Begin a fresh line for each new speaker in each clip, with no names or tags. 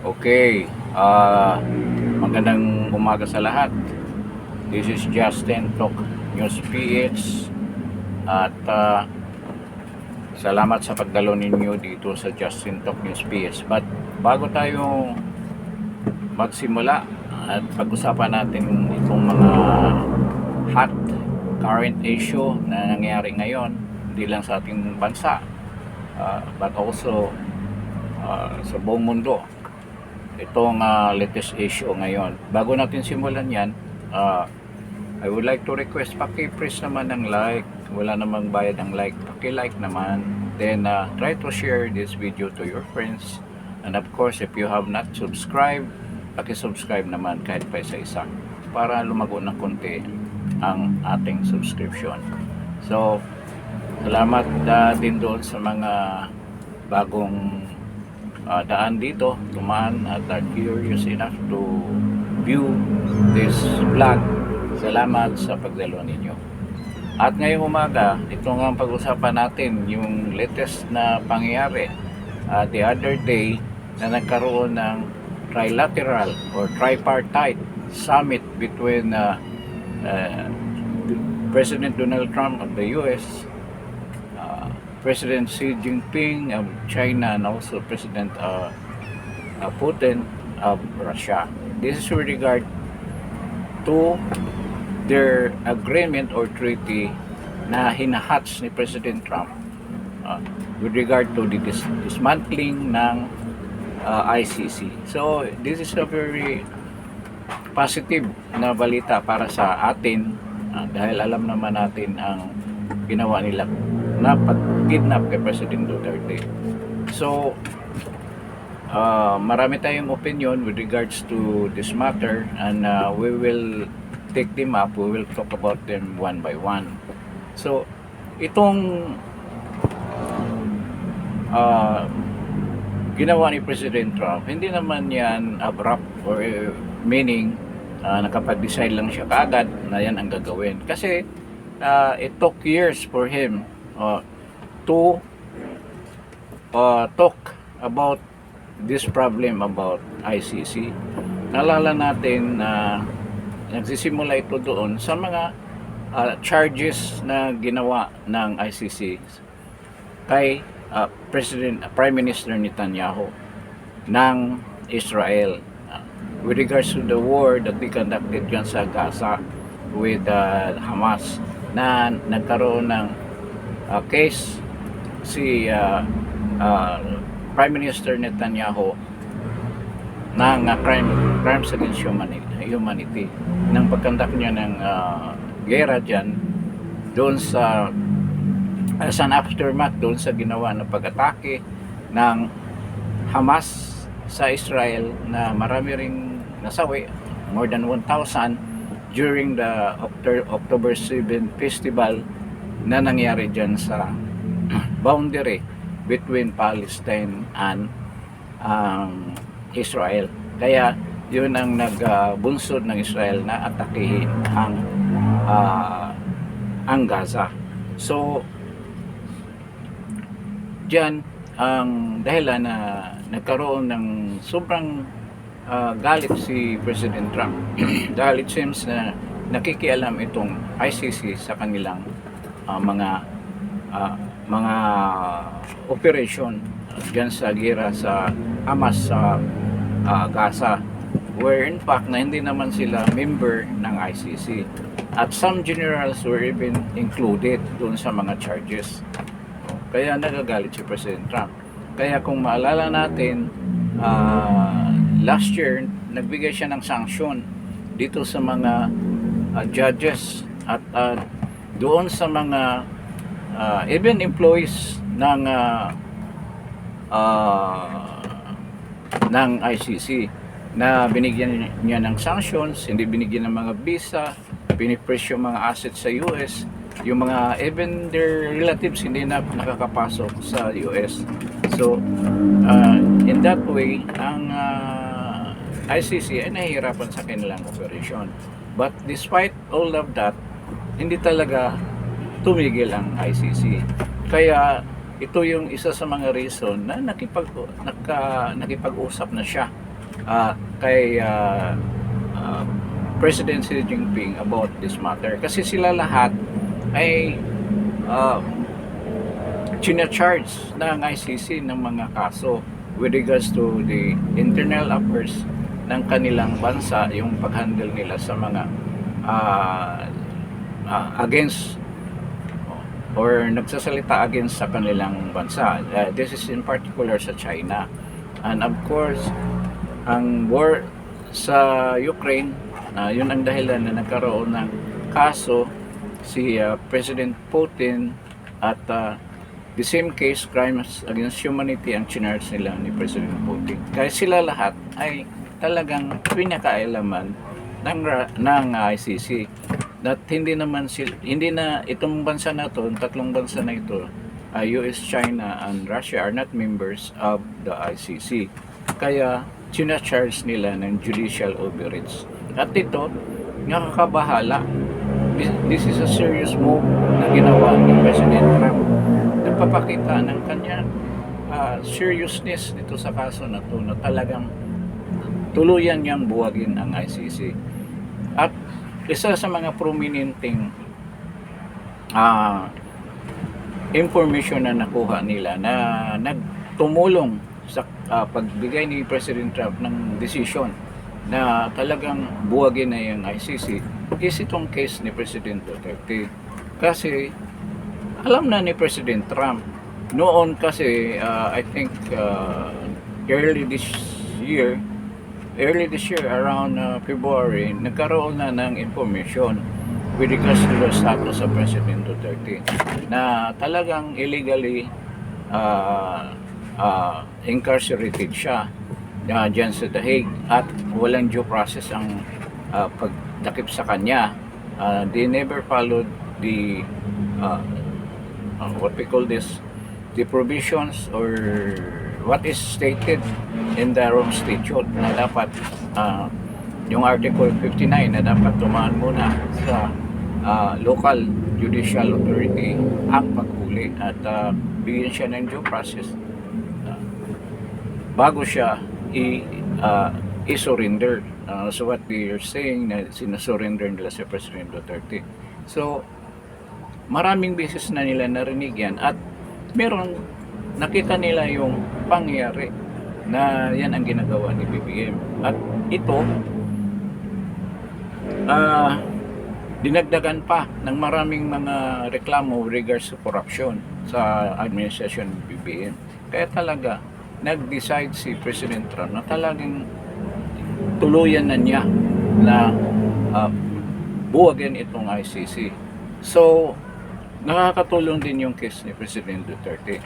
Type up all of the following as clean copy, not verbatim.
Okay, magandang umaga sa lahat. This is Justin Talk News PH at salamat sa pagdalo ninyo dito sa Justin Talk News PH. But bago tayo magsimula at pag-usapan natin itong mga hot current issue na nangyayari ngayon, hindi lang sa ating bansa, but also sa buong mundo. Itong latest issue ngayon. Bago natin simulan yan, I would like to request, paki-press naman ng like. Wala namang bayad ng like, paki-like naman. Then try to share this video to your friends. And of course, if you have not subscribed, paki-subscribe naman kahit pa isa-isa para lumago ng konti ang ating subscription. So, salamat din doon sa mga bagong daan dito, tumaan at are curious enough to view this vlog. Salamat sa pagdalo ninyo. At ngayong umaga, ito nga ang pag-usapan natin, yung latest na pangyayari. The other day na nagkaroon ng trilateral or tripartite summit between President Donald Trump of the US, President Xi Jinping of China, and also President Putin of Russia. This is with regard to their agreement or treaty na hinahats ni President Trump with regard to the dismantling ng ICC. So this is a very positive na balita para sa atin dahil alam naman natin ang ginawa nila na pag-kidnap kay President Duterte. So, marami tayong opinion with regards to this matter, and we will take them up. We will talk about them one by one. So, itong ginawa ni President Trump, hindi naman yan abrupt or meaning nakapag-decide lang siya kaagad na yan ang gagawin. Kasi it took years for him to talk about this problem about ICC. Naalala natin na nagsisimula ito doon sa mga charges na ginawa ng ICC kay Prime Minister Netanyahu ng Israel with regards to the war that they conducted dyan sa Gaza with Hamas, na nagkaroon ng case si Prime Minister Netanyahu ng crimes against humanity ng pagkandak niya ng gera dyan doon sa as an aftermath doon sa ginawa na pag-atake ng Hamas sa Israel na marami ring nasawi, more than 1,000 during the October 7 festival na nangyari dyan sa boundary between Palestine and Israel. Kaya yun ang nagbunsod ng Israel na atakihin ang Gaza. So dyan ang dahilan na nagkaroon ng sobrang galit si President Trump dahil it seems na nakikialam itong ICC sa kanilang mga operation dyan sa gera sa Hamas sa Gaza, where in fact na hindi naman sila member ng ICC at some generals were even included doon sa mga charges. Kaya nagagalit si President Trump. Kaya kung maalala natin, last year nagbigay siya ng sanction dito sa mga judges at doon sa mga even employees ng ICC na binigyan niya ng sanctions, hindi binigyan ng mga visa, pinipress yung mga assets sa US, yung mga even their relatives hindi na nakakapasok sa US. So in that way ang ICC ay nahihirapan sa kanilang operation. But despite all of that, hindi talaga tumigil ang ICC. Kaya ito yung isa sa mga reason na nakipag-usap na siya kay President Xi Jinping about this matter. Kasi sila lahat ay charge ng ICC ng mga kaso with regards to the internal affairs ng kanilang bansa, yung pag-handle nila sa mga against or nagsasalita against sa kanilang bansa. This is in particular sa China. And of course, ang war sa Ukraine, yun ang dahilan na nagkaroon ng kaso si President Putin at the same case, crimes against humanity ang chinarge nila ni President Putin. Kaya sila lahat ay talagang pinakailaman ng ICC. That hindi na itong bansa na to, tatlong bansa na ito, US, China, and Russia are not members of the ICC. Kaya charge nila ng judicial overreach. At ito, nakakabahala. This is a serious move na ginawa ni President Trump. Nagpapakita ng kanyang seriousness dito sa kaso na to, na talagang tuluyan niyang buwagin ang ICC. At isa sa mga prominenteng information na nakuha nila na nagtumulong sa pagbigay ni President Trump ng decision na talagang buwagin na yung ICC is itong case ni President Duterte. Kasi alam na ni President Trump noon, kasi I think early this year around February, nagkaroon na ng information with regards to the status of President Duterte na talagang illegally incarcerated siya dyan sa The Hague at walang due process ang pagdakip sa kanya. They never followed the what we call this, the provisions or what is stated in the Rome Statute na dapat yung Article 59 na dapat tumaan muna sa local judicial authority ang paghuli at bigyan siya ng due process bago siya i-surrender. So what they are saying na sinasurrender nila sa President Duterte. So maraming beses na nila narinig yan at meron nakita nila yung pangyayari na yan ang ginagawa ni BBM. At ito dinagdagan pa ng maraming mga reklamo regards to corruption sa administration ni BBM. Kaya talaga nag-decide si President Trump na talagang tuluyan na niya na buwagin itong ICC. So nakakatulong din yung case ni President Duterte.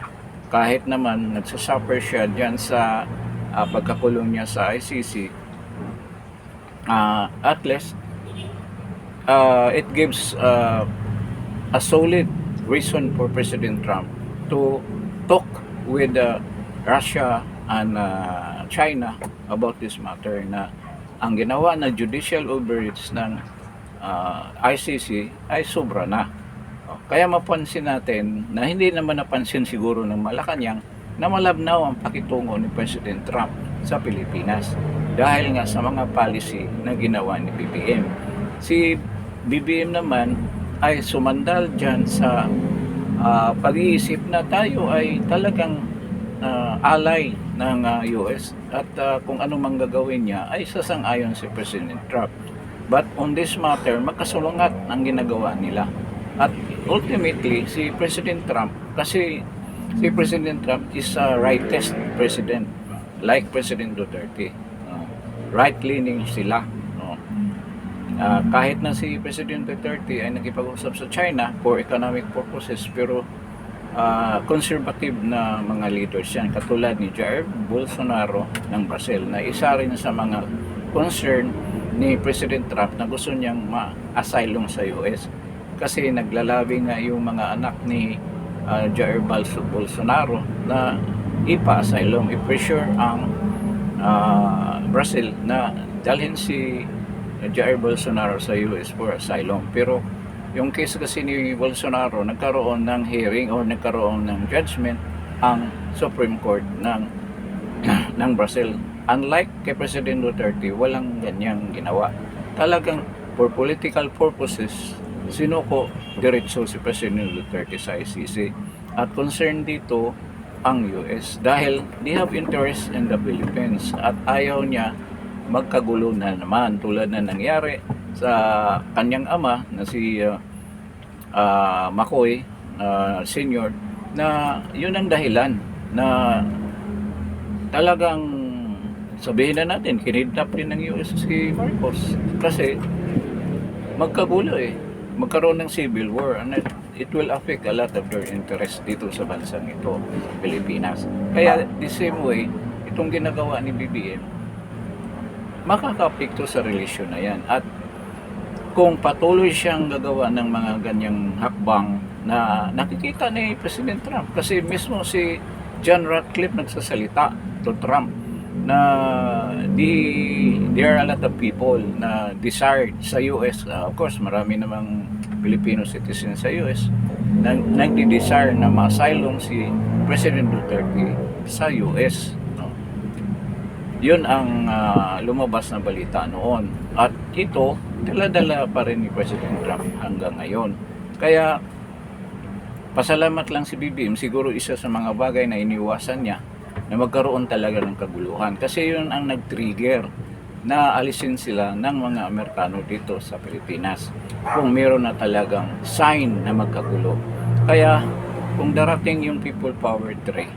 Kahit naman nagsasuffer siya dyan sa pagkakulong niya sa ICC, at least it gives a solid reason for President Trump to talk with Russia and China about this matter, na ang ginawa na judicial overreach ng ICC ay sobra na. Kaya mapansin natin na hindi naman napansin siguro ng Malacanang na malabnaw ang pakitungo ni President Trump sa Pilipinas dahil nga sa mga policy na ginawa ni BBM. Si BBM naman ay sumandal dyan sa pag-iisip na tayo ay talagang ally ng US at kung ano mang gagawin niya ay sasang-ayon si President Trump. But on this matter, magkasulungat ang ginagawa nila. At ultimately, si President Trump, kasi si President Trump is a rightist president, like President Duterte. Right-leaning sila. Kahit na si President Duterte ay nakipag-usap sa China for economic purposes, pero conservative na mga leaders yan, katulad ni Jair Bolsonaro ng Brazil, na isa rin sa mga concern ni President Trump na gusto niyang ma-asylum sa US. Kasi naglalabi nga yung mga anak ni Jair Bolsonaro na ipa-asylum, i-pressure ang Brazil na dalhin si Jair Bolsonaro sa US for asylum. Pero yung case kasi ni Bolsonaro, nagkaroon ng hearing o nagkaroon ng judgment ang Supreme Court ng ng Brazil. Unlike kay President Duterte, walang ganyang ginawa. Talagang for political purposes, sinuko diretso si President Duterte sa ICC. At concern dito ang US dahil they have interest in the Philippines at ayaw niya magkagulo na naman tulad na nangyari sa kanyang ama na si McCoy Senior, na yun ang dahilan na talagang sabihin na natin kinidnap din ng US si Marcos kasi magkagulo magkaroon ng civil war and it will affect a lot of their interest dito sa bansang ito, Pilipinas. Kaya the same way itong ginagawa ni BBM makaka-apekto sa relasyon na yan. At kung patuloy siyang gagawa ng mga ganyang hakbang na nakikita ni President Trump, kasi mismo si John Ratcliffe nagsasalita to Trump na there are a lot of people na desired sa US, of course marami namang Filipino citizens sa US na nagdi-desire na ma-asylum si President Duterte sa US. Yun ang lumabas na balita noon. At ito, dala-dala pa rin ni President Trump hanggang ngayon. Kaya, pasalamat lang si BBM, siguro isa sa mga bagay na iniwasan niya na magkaroon talaga ng kaguluhan. Kasi yun ang nag-trigger na alisin sila ng mga Amerikano dito sa Pilipinas. Kung meron na talagang sign na magkagulo. Kaya, kung darating yung people power tray,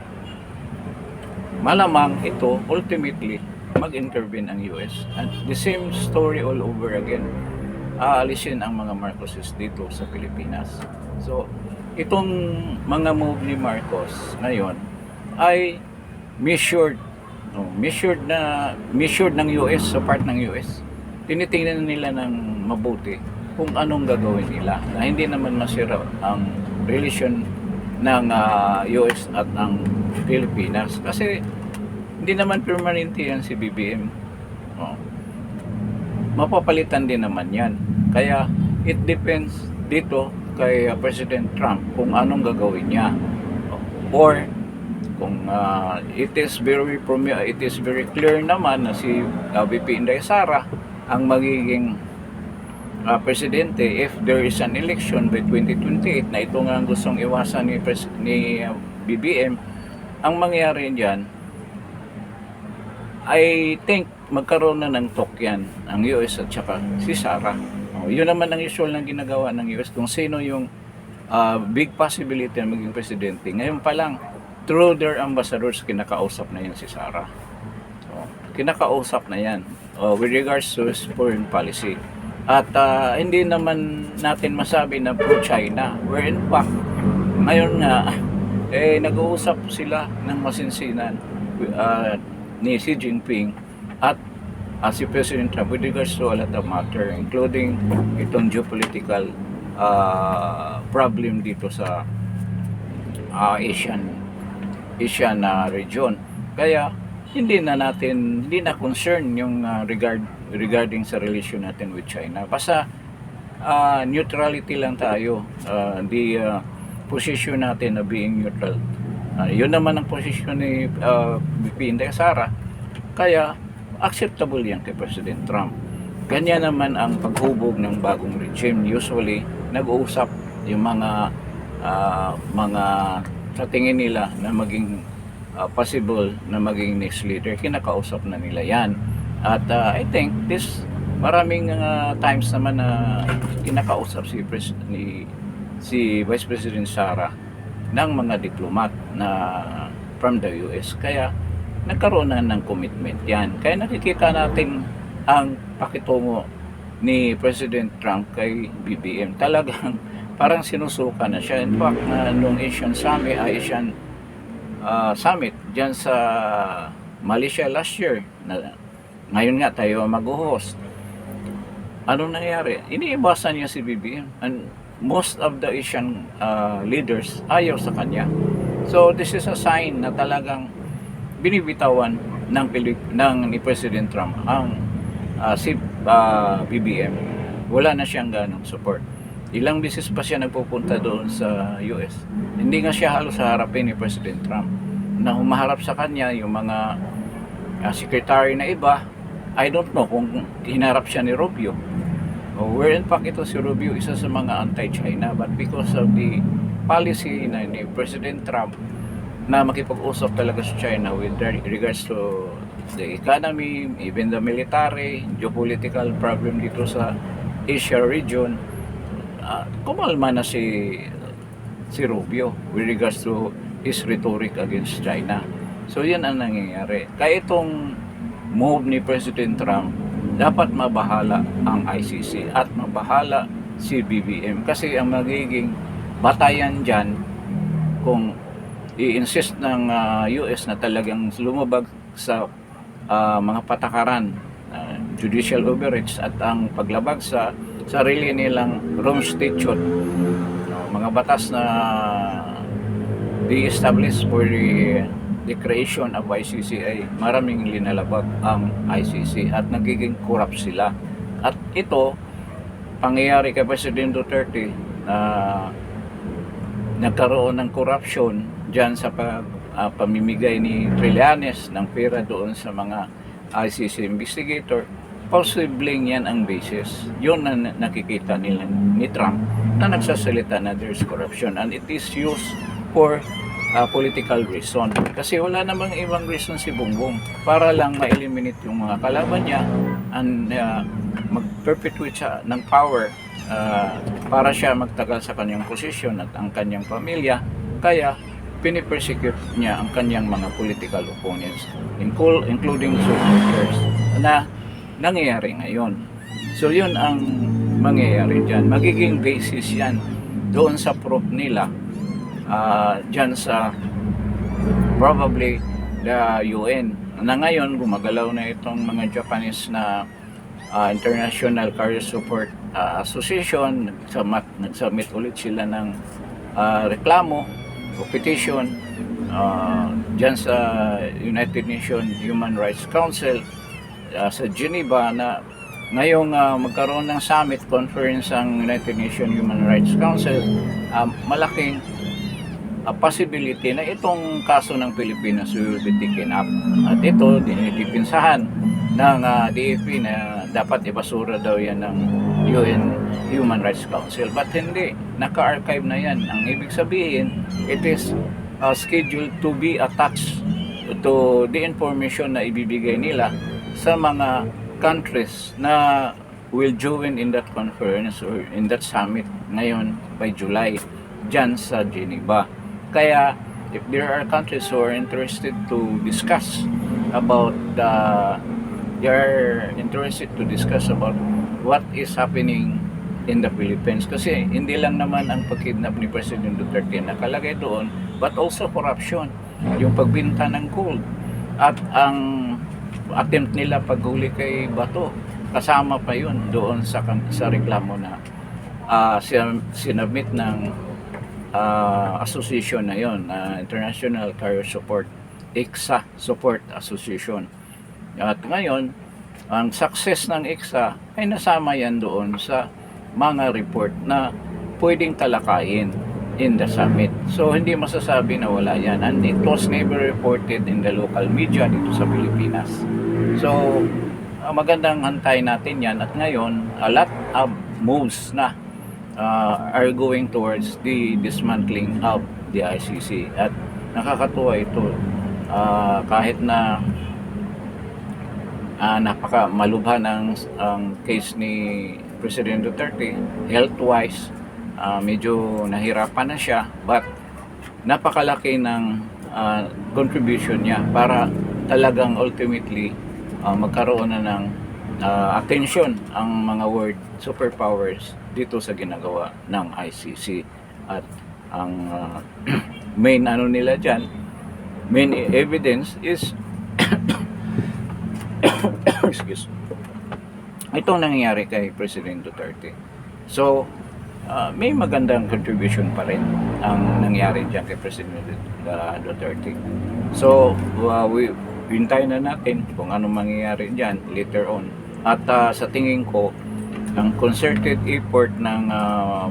malamang ito ultimately mag-intervene ang US and the same story all over again, aalisin ang mga Marcoses dito sa Pilipinas. So itong mga move ni Marcos ngayon ay measured ng US, sa part ng US. Tinitingnan nila ng mabuti kung anong gagawin nila na hindi naman masira ang relasyon ng US at ang Pilipinas kasi hindi naman permanente yan si BBM. Mapapalitan din naman yan. Kaya it depends dito kay President Trump kung anong gagawin niya. Or kung it is very clear naman na si VP Inday Sara ang magiging presidente if there is an election by 2028 na ito nga ang gustong iwasan ni BBM. Ang mangyari diyan, I think magkaroon na ng talk yan ang US at saka si Sara. Yun naman ang usual na ginagawa ng US kung sino yung big possibility na maging presidente. Ngayon pa lang, through their ambassadors, kinakausap na yan si Sara. Kinakausap na yan with regards to foreign policy. At hindi naman natin masabi na pro-China. Where in fact, ngayon nga, nag-uusap sila ng masinsinan ni Xi Jinping at si President Trump with regards to a lot of matter, including itong geopolitical problem dito sa Asian region. Kaya hindi na concern yung regarding sa relation natin with China. Basta neutrality lang tayo. The position natin na being neutral. Yun naman ang position ni VP Inday Sara. Kaya acceptable yan kay President Trump. Ganyan naman ang paghubog ng bagong regime. Usually nag-uusap yung mga sa tingin nila na maging possible na maging next leader, kinakausap na nila yan. At I think maraming times naman na kinakausap si Vice President Sara ng mga diplomat na from the US. Kaya nagkaroon na ng commitment yan. Kaya nakikita natin ang pakitungo ni President Trump kay BBM. Talagang parang sinusuka na siya. In fact, nung Asian Summit dyan sa Malaysia last year, ngayon nga tayo mag-host. Anong nangyari? Iniibasan niya si BBM and most of the Asian leaders ayaw sa kanya. So this is a sign na talagang binibitawan ni President Trump ang si BBM. Wala na siyang ganong support. Ilang beses pa siya nagpupunta doon sa US. Hindi nga siya halos harapin ni President Trump. na humaharap sa kanya, yung mga secretary na iba, I don't know kung hinarap siya ni Rubio. Where in fact ito si Rubio isa sa mga anti-China, but because of the policy na ni President Trump na makipag-usap talaga sa China with regards to the economy, even the military, geopolitical problem dito sa Asia region, kumalma na si Rubio with regards to his rhetoric against China. So yan ang nangyayari. Kaya itong move ni President Trump, dapat mabahala ang ICC at mabahala si BBM, kasi ang magiging batayan dyan kung i-insist ng US na talagang lumabag sa mga patakaran, judicial overreach at ang paglabag sa sarili nilang Rome Statute, mga batas na di-establish for the creation of ICC, ay maraming linalabag ang ICC at nagiging corrupt sila. At ito, pangyayari kay President Duterte na nagkaroon ng corruption dyan sa pamimigay ni Trillanes ng pera doon sa mga ICC investigator, possibling yan ang basis. Yun na nakikita nila ni Trump na nagsasalita na there's corruption and it is used for political reason. Kasi wala namang ibang reason si Bongbong para lang ma-eliminate yung mga kalaban niya and mag-perpetuate siya ng power para siya magtagal sa kanyang posisyon at ang kanyang pamilya. Kaya pinipersecute niya ang kanyang mga political opponents, including supporters na nangyayari ngayon. So yun ang mangyayari dyan. Magiging basis yan doon sa proof nila dyan sa probably the UN na ngayon gumagalaw na itong mga Japanese na International Carrier Support Association. Nag-submit ulit sila ng reklamo o petition dyan sa United Nations Human Rights Council sa Geneva na ngayong magkaroon ng summit conference ang United Nations Human Rights Council, malaking possibility na itong kaso ng Pilipinas will be taken up. At ito, dinidipinsahan ng DFP na dapat ibasura daw yan ng UN Human Rights Council. But hindi, naka-archive na yan. Ang ibig sabihin, it is scheduled to be attached to the information na ibibigay nila sa mga countries na will join in that conference or in that summit ngayon by July dyan sa Geneva. Kaya if there are countries who are interested to discuss about what is happening in the Philippines, kasi hindi lang naman ang pagkidnap ni President Duterte nakalagay doon, but also corruption, yung pagbinta ng gold at ang attempt nila paghuli kay Bato, kasama pa yun doon sa reklamo na sinabit ng association na yon, International Carrier Support, ICSA Support Association. At ngayon, ang success ng ICSA ay nasama yan doon sa mga report na pwedeng talakayin in the summit. So hindi masasabi na wala yan, and it was never reported in the local media dito sa Pilipinas. So magandang hantay natin yan, at ngayon a lot of moves na are going towards the dismantling of the ICC. At nakakatuwa ito, kahit na napaka malubha ang case ni President Duterte, health-wise medyo nahirapan na siya, but napakalaki ng contribution niya para talagang ultimately magkaroon na ng attention ang mga world superpowers dito sa ginagawa ng ICC. At ang main nila dyan, main evidence is excuse, itong nangyayari kay President Duterte. So may magandang contribution pa rin ang nangyari dyan kay President Duterte. So hintayin na natin kung anong mangyayari dyan later on. At sa tingin ko, ang concerted effort ng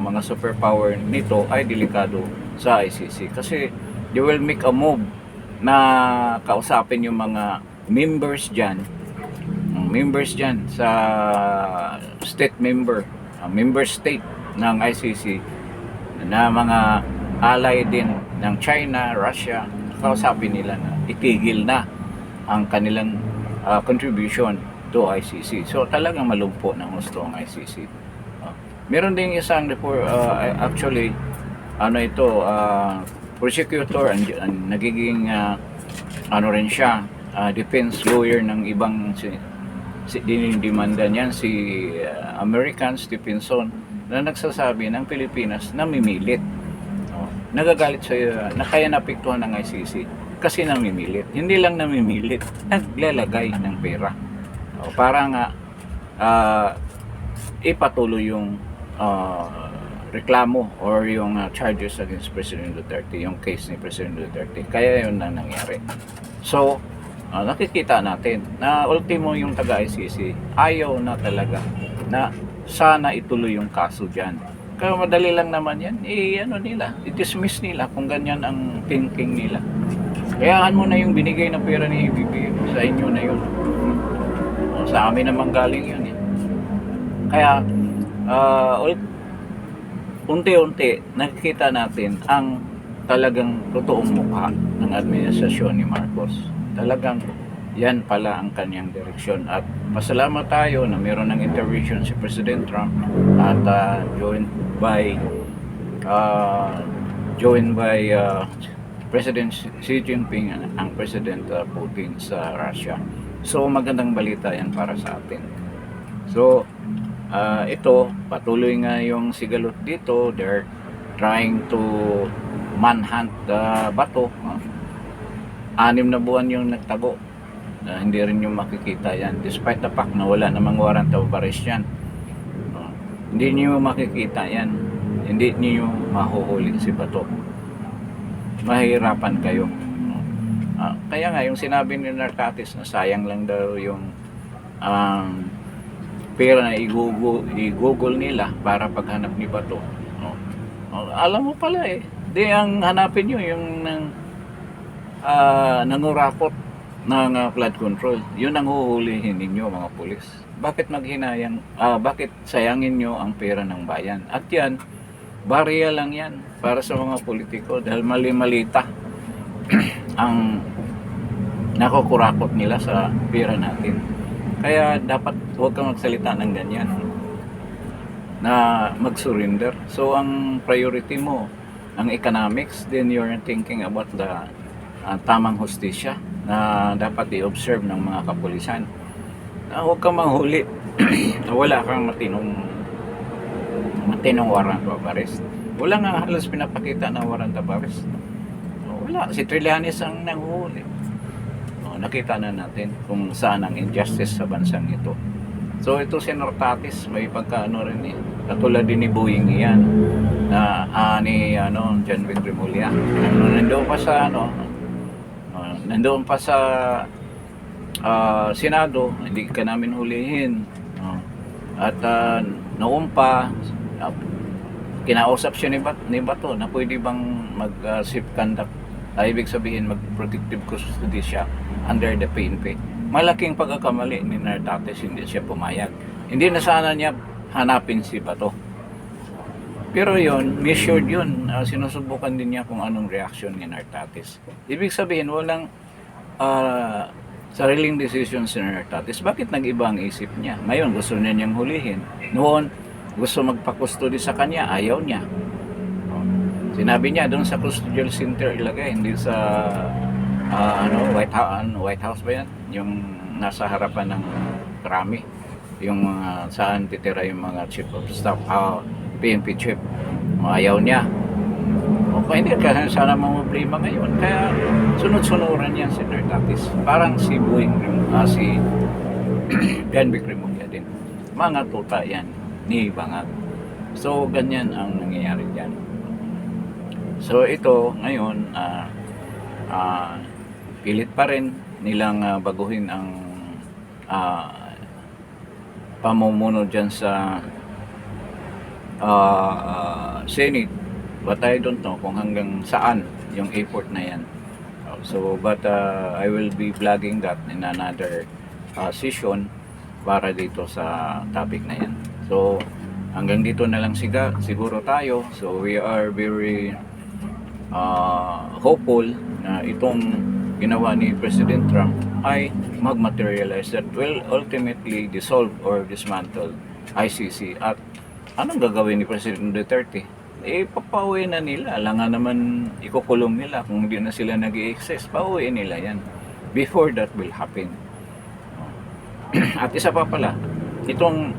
mga superpower nito ay delikado sa ICC, kasi they will make a move na kausapin yung mga members dyan sa state member state ng ICC na mga ally din ng China, Russia. Kausapin nila na itigil na ang kanilang contribution to ICC. So talagang malumpo ng gusto ang ICC. Meron ding isang report, actually prosecutor and nagiging rin siya, defense lawyer ng ibang dinidemanda niyan si American Stephenson, na nagsasabi ng Pilipinas namimilit. Nagagalit sa na kaya napiktuhan ng ICC kasi namimilit. Hindi lang namimilit, naglalagay ng pera para nga ipatuloy yung reklamo or yung charges against President Duterte, yung case ni President Duterte. Kaya yun na nangyari. So nakikita natin na ultimo yung taga-ICC ayaw na talaga na sana ituloy yung kaso dyan. Kaya madali lang naman yan, i-dismiss nila kung ganyan ang thinking nila. Kayaan mo na yung binigay na pera ni ABP, sa inyo na yun. Sa amin naman galing yun eh. Kaya unti-unti nakikita natin ang talagang totoong mukha ng administrasyon ni Marcos. Talagang yan pala ang kanyang direksyon, at pasalamat tayo na meron ng intervention si President Trump at joined by President Xi Jinping, ang President Putin sa Russia. So magandang balita yan para sa atin. So ito, patuloy nga yung sigalot dito. They're trying to manhunt the Bato. 6 na buwan yung nagtago. Hindi rin yung makikita yan. Despite the fact na wala namang warrant of arrest yan. Hindi niyo makikita yan. Hindi niyo mahuhuli si Bato. Mahirapan kayo. Kaya nga yung sinabi ni Narcatis na sayang lang daw yung pera na i-google nila para paghanap ni Bato. Alam mo pala eh. Di ang hanapin nyo yung nangurakot ng flood control. Yun ang huhulihin ninyo mga pulis. Bakit bakit sayangin nyo ang pera ng bayan? At yan, barya lang yan para sa mga politiko dahil mali-malita ang nakukurakot nila sa pera natin. Kaya dapat huwag kang magsalita ng ganyan na mag-surrender. So ang priority mo ang economics, then you're thinking about the tamang hustisya na dapat i-observe ng mga kapulisan. Huwag kang manghuli na wala kang matinong warrant of arrest. Wala nga halos pinapakita na warrant of arrest. Wala, si Trillanes ang nanghuli. Nakita na natin kung saan ang injustice sa bansang ito. So ito si Narcatis, may pagkaano rin eh. Katulad din ni Boeing yan na ni John Vic Remulla. Nandoon pa sa Senado, hindi ka namin hulihin. At noon pa kinausap siya ni Bato na pwede bang mag-safe conduct, ibig sabihin mag-protective custody siya under the PNP. Malaking pagkakamali ni Narcatis, hindi siya pumayag. Hindi na sana niya hanapin si Bato. Pero yun, measured yun. Sinusubukan din niya kung anong reaction ni Narcatis. Ibig sabihin, walang sariling decision si Narcatis. Bakit nag-iba ang isip niya? Ngayon, gusto niya niyang hulihin. Noon, gusto magpa-custody sa kanya, ayaw niya. Sinabi niya, doon sa custodial center ilagay, hindi sa White House ba yan? Yung nasa harapan ng Krami. Yung saan titira yung mga chief of staff, PNP chief. Ayaw niya. Okay, hindi kasi sana problema ngayon. Kaya sunod-sunuran yan si Narcatis. Parang si Boeing, si John Vic Remulla din. Mga tuta yan ni Bangag. So, ganyan ang nangyayari dyan. So, ito ngayon, pilit pa rin nilang baguhin ang pamumuno dyan sa Senate. But I don't know kung hanggang saan yung effort na yan. So, but I will be vlogging that in another session para dito sa topic na yan. So, hanggang dito na lang siguro tayo. So, we are very hopeful na itong ginawa ni President Trump ay mag-materialize that will ultimately dissolve or dismantle ICC. At anong gagawin ni President Duterte? Papauwi na nila. Alam nga naman ikukulong nila kung hindi na sila nag-i-access. Pauwi nila yan before that will happen. At isa pa pala, itong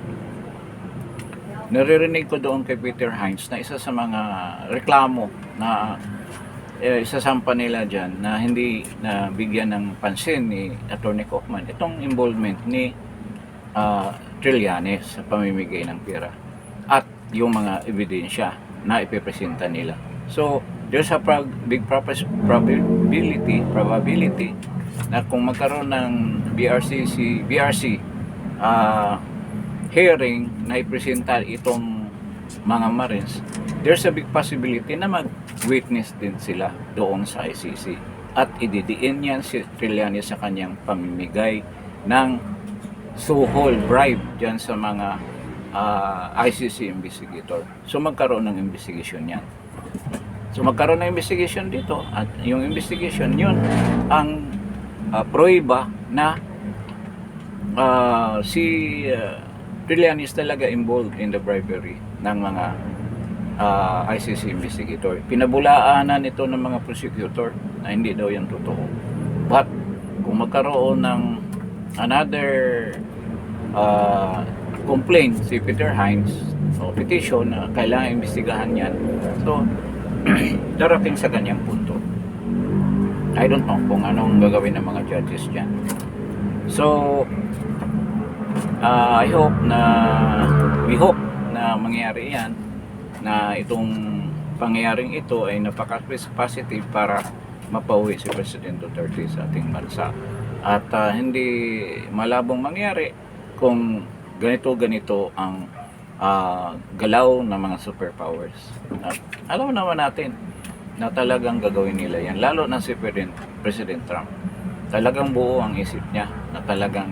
naririnig ko doon kay Peter Hines na isa sa mga reklamo na isasampa nila dyan na hindi na bigyan ng pansin ni Atty. Cocman, itong involvement ni Trillanes sa pamimigay ng pera at yung mga ebidensya na ipipresenta nila. So, there's a big probability na kung magkaroon ng BRC hearing na ipresenta itong mga Marines, there's a big possibility na mag-witness din sila doon sa ICC at ididiin yan si Trillanes sa kanyang pamimigay ng suhol, bribe dyan sa mga ICC investigator. So magkaroon ng investigation yan. So magkaroon ng investigation dito at yung investigation yun ang pruweba na si Trillanes talaga involved in the bribery ng mga ICC investigator. Pinabulaanan ito ng mga prosecutor na hindi daw yan totoo. But kung magkaroon ng another complaint si Peter Hines o petition na kailangan imbestigahan yan, so darating sa ganyang punto. I don't know kung anong gagawin ng mga judges dyan. So we hope na mangyari yan, na itong pangyayaring ito ay napaka-positive para mapauwi si President Duterte sa ating bansa. At hindi malabong mangyari kung ganito ang galaw ng mga superpowers. At alam naman natin na talagang gagawin nila yan, lalo na si President Trump. Talagang buo ang isip niya na talagang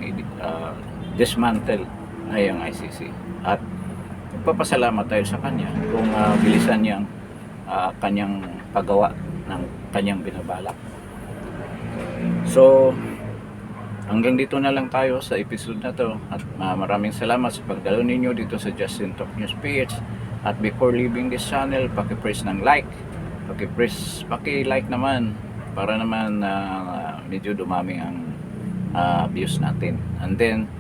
dismantle na yung ICC. At nagpapasalamat tayo sa kanya kung bilisan niyang kanyang paggawa ng kanyang binabalak. So, hanggang dito na lang tayo sa episode na to at maraming salamat sa pagdalo ninyo dito sa Justin Talk News PH. At before leaving this channel, paki-press ng like, paki-like naman para naman medyo dumami ang views natin. And then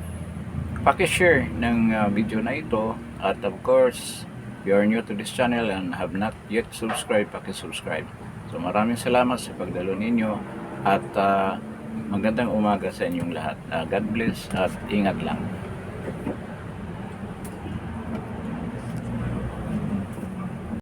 paki-share ng video na ito, at of course if you are new to this channel and have not yet subscribed, paki-subscribe. So maraming salamat sa pagdalo ninyo at magandang umaga sa inyong lahat. God bless at ingat lang.